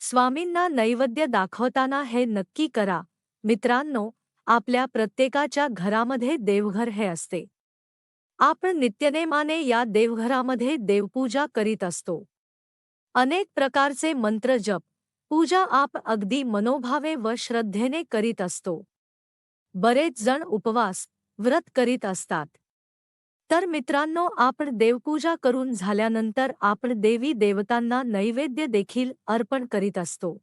स्वामींना नैवेद्य दाखवताना हे नक्की करा मित्रांनो, आपल्या प्रत्येकाच्या घरामध्ये देवघर हे असते. आपण नित्यनेमाने या देवघरामध्ये देवपूजा करीत असतो. अनेक प्रकारचे मंत्र जप पूजा आप अगदी मनोभावे व श्रद्धेने करीत असतो. बरेच जण उपवास व्रत करीत असतात. तर मित्रांनो, आपण देवपूजा करून झाल्यानंतर आपण देवी देवतांना नैवेद्य देखील अर्पण करीत असतो.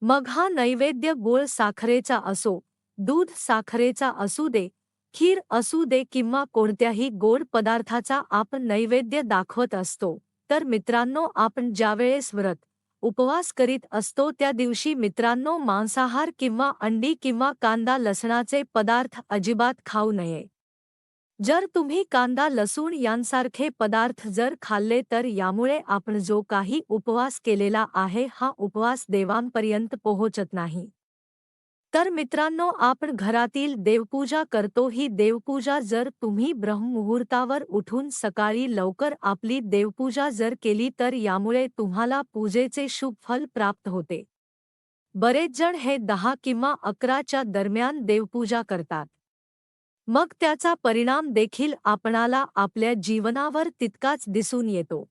मग हा नैवेद्य गोड साखरेचा असो, दूध साखरेचा असू दे, खीर असू दे किंवा कोणत्याही गोड पदार्थाचा आपण नैवेद्य दाखवत असतो. तर मित्रांनो, आपण ज्यावेळेस व्रत उपवास करीत असतो त्या दिवशी मित्रांनो मांसाहार किंवा अंडी किंवा कांदा लसणाचे पदार्थ अजिबात खाऊ नये. जर तुम्ही कांदा लसूण यांसारखे पदार्थ जर खाल्ले तर यामुळे आपण जो काही उपवास केलेला आहे हा उपवास देवांपर्यंत पोहोचत नाही. तर मित्रांनो, आपण घरातील देवपूजा करतो. ही देवपूजा जर तुम्ही ब्रह्ममुहूर्तावर उठून सकाळी लवकर आपली देवपूजा जर केली तर यामुळे तुम्हाला पूजेचे शुभ फल प्राप्त होते. बरेच जण हे 10 किंवा 11च्या दरम्यान देवपूजा करतात. मग त्याचा परिणाम देखील आपणाला आपल्या जीवनावर तितकाच दिसून येतो.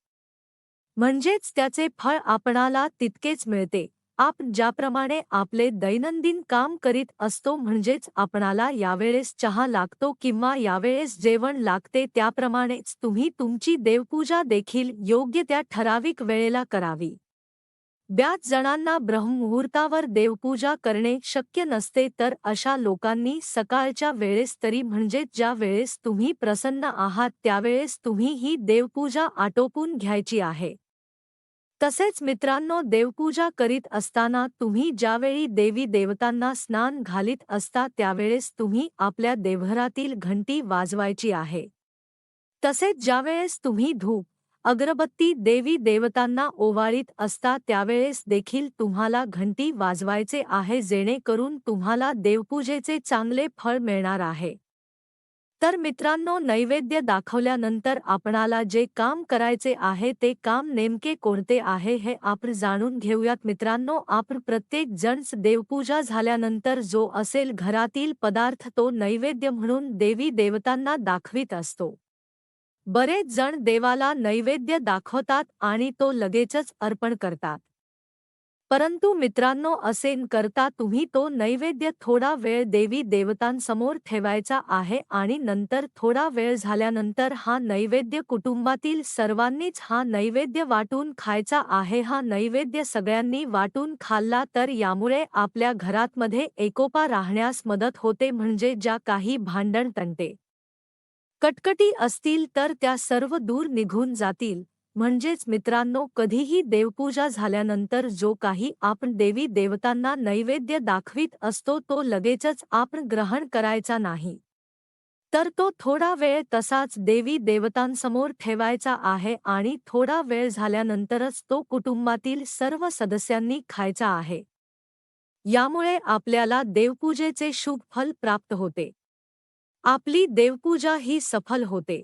म्हणजेच त्याचे फळ आपणाला तितकेच मिळते. आपण ज्याप्रमाणे आपले दैनंदिन काम करीत असतो, म्हणजेच आपणाला यावेळेस चहा लागतो किंवा यावेळेस जेवण लागते, त्याप्रमाणेच तुम्ही तुमची देवपूजा देखील योग्य त्या ठराविक वेळेला करावी. बऱ्याच जणांना ब्रह्ममुहूर्तावर देवपूजा करणे शक्य नसते, तर अशा लोकांनी सकाळच्या वेळेस तरी म्हणजे ज्या वेळेस तुम्ही प्रसन्न आहात त्यावेळेस तुम्ही ही देवपूजा आटोपून घ्यायची आहे. तसेच मित्रांनो, देवपूजा करीत असताना तुम्ही ज्यावेळी देवी देवतांना स्नान घालीत असता त्यावेळेस तुम्ही आपल्या देवघरातील घंटी वाजवायची आहे. तसेच ज्यावेळेस तुम्ही धूप अगरबत्ती देवी देवतांना ओवाळीत असता त्यावेळेस देखील तुम्हाला घंटी वाजवायचे आहे, जेणेकरून तुम्हाला देवपूजेचे चांगले फळ मिळणार आहे. तर मित्रांनो, नैवेद्य दाखवल्यानंतर आपणाला जे काम करायचे आहे ते काम नेमके कोणते आहे हे आपण जाणून घेऊयात. मित्रांनो, आपण प्रत्येक जणच देवपूजा झाल्यानंतर जो असेल घरातील पदार्थ तो नैवेद्य म्हणून देवी देवतांना दाखवित असतो. बरेच जण देवाला नैवेद्य दाखवतात आणि तो लगेचच अर्पण करतात. परंतु मित्रांनो, असे न करता तुम्ही तो नैवेद्य थोडा वेळ देवी देवतांसमोर ठेवायचा आहे आणि नंतर थोडा वेळ झाल्यानंतर हा नैवेद्य कुटुंबातील सर्वांनीच हा नैवेद्य वाटून खायचा आहे. हा नैवेद्य सगळ्यांनी वाटून खाल्ला तर यामुळे आपल्या घरामध्ये एकोपा राहण्यास मदत होते. म्हणजे ज्या काही भांडण तंटे कटकटी असतील तर त्या सर्व दूर निघून जातील. म्हणजेच मित्रांनो, कधीही देवपूजा झाल्यानंतर जो काही आपण देवी देवतांना नैवेद्य दाखवित असतो तो लगेचच आपण ग्रहण करायचा नाही, तर तो थोडा वेळ तसाच देवी देवतांसमोर ठेवायचा आहे आणि थोडा वेळ झाल्यानंतरच तो कुटुंबातील सर्व सदस्यांनी खायचा आहे. यामुळे आपल्याला देवपूजेचे शुभ फल प्राप्त होते. आपली देवपूजा ही सफल होते.